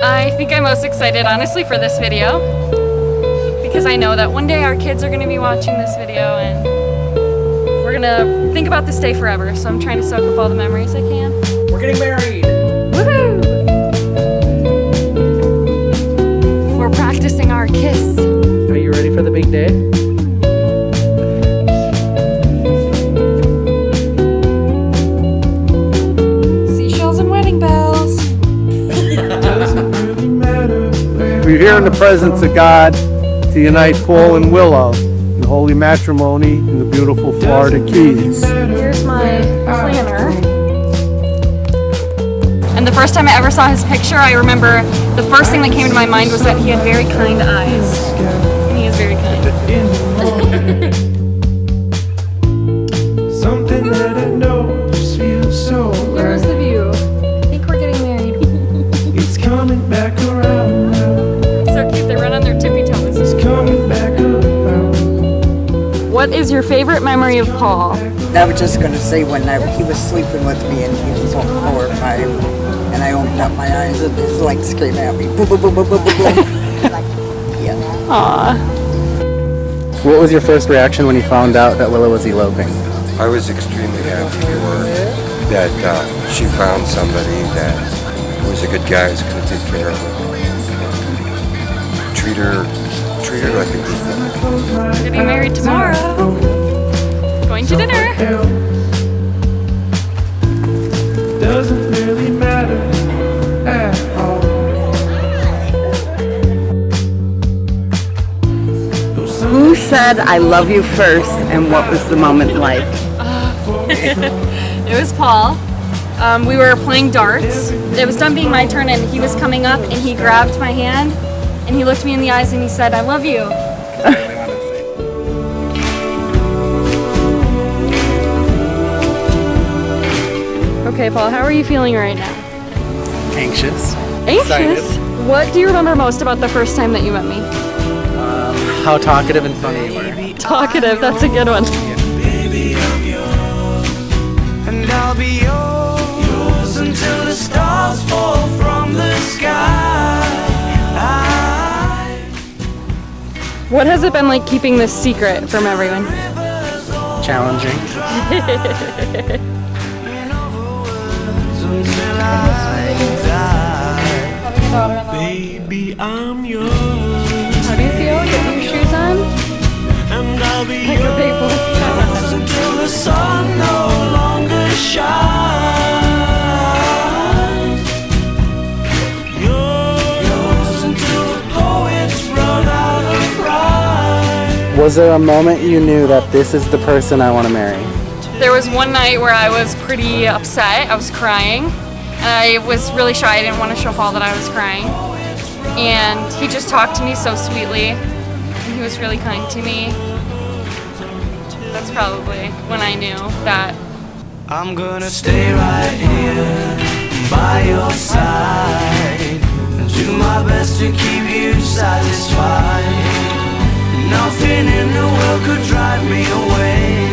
I think I'm most excited, honestly, for this video, because I know that one day our kids are going to be watching this video and we're going to think about this day forever, so I'm trying to soak up all the memories I can. We're getting married! Woohoo! We're practicing our kiss. Are you ready for the big day? Seashells and wedding bells. We're here in the presence of God to unite Paul and Willow in holy matrimony in the beautiful Florida Keys. Here's my planner. And the first time I ever saw his picture, I remember the first thing that came to my mind was that he had very kind eyes. And he is very kind. Something that I know just feels so Here's the view. I think we're getting married. It's coming back around now. So cute, they run on their tippy toes. It's coming back around. What is your favorite memory of Paul? I was just going to say one night he was sleeping with me and he was on 4 or 5 and I opened up my eyes and his light screaming at me. Boom, boom, boom, boom, boom, boom, boom. Yeah. Aww. What was your first reaction when you found out that Willow was eloping? I was extremely happy for her that she found somebody that was a good guy, who's going to take care of her. Treat her like a good woman. Getting married tomorrow. Going to dinner. Doesn't really matter at all. Who said I love you first and what was the moment like? It was Paul. We were playing darts. It was done being my turn and he was coming up and he grabbed my hand and he looked me in the eyes and he said, "I love you." Okay, Paul, how are you feeling right now? Anxious. Anxious? What do you remember most about the first time that you met me? How talkative and funny you were. Talkative, that's a good one. Baby, I'm yours, and I'll be yours until the stars fall from the sky. What has it been like keeping this secret from everyone? Challenging. Until I die. Baby, I'm yours. How do you feel? Get your shoes on? And I'll be Like a big boy. yours until the sun no longer shines. Yours until the poets run out of rhyme. Was there a moment you knew that this is the person I want to marry? There was one night where I was pretty upset. I was crying. And I was really shy. I didn't want to show Paul that I was crying. And he just talked to me so sweetly. And he was really kind to me. That's probably when I knew that. I'm gonna stay right here by your side and do my best to keep you satisfied. Nothing in the world could drive me away.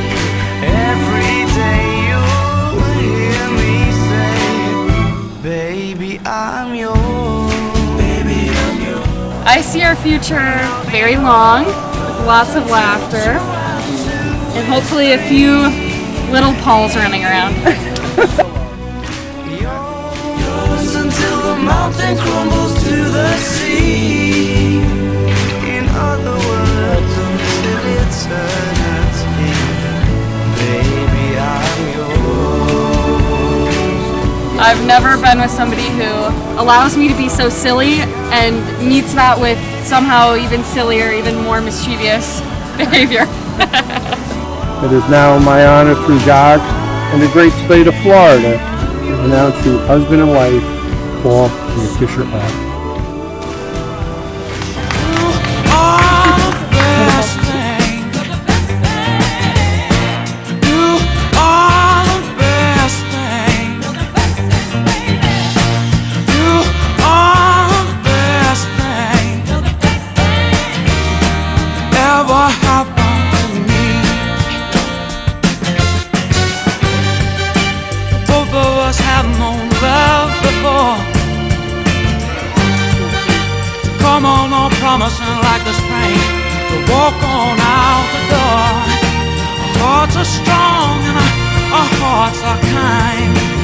Every day you'll hear me say, baby, I'm yours. Baby, I'm yours. I see our future very long, with lots of laughter, and hopefully a few little Pauls running around. Yours until the mountain crumbles to the sea. In other words, until eternity. Baby, I'm yours. I've never been with somebody who allows me to be so silly and meets that with somehow even sillier, even more mischievous behavior. It is now my honor through God and the great state of Florida to announce you husband and wife, Paul and Fisher Hall. Both of us have known love before. promising like the spring to walk on out the door. Our hearts are strong and our hearts are kind.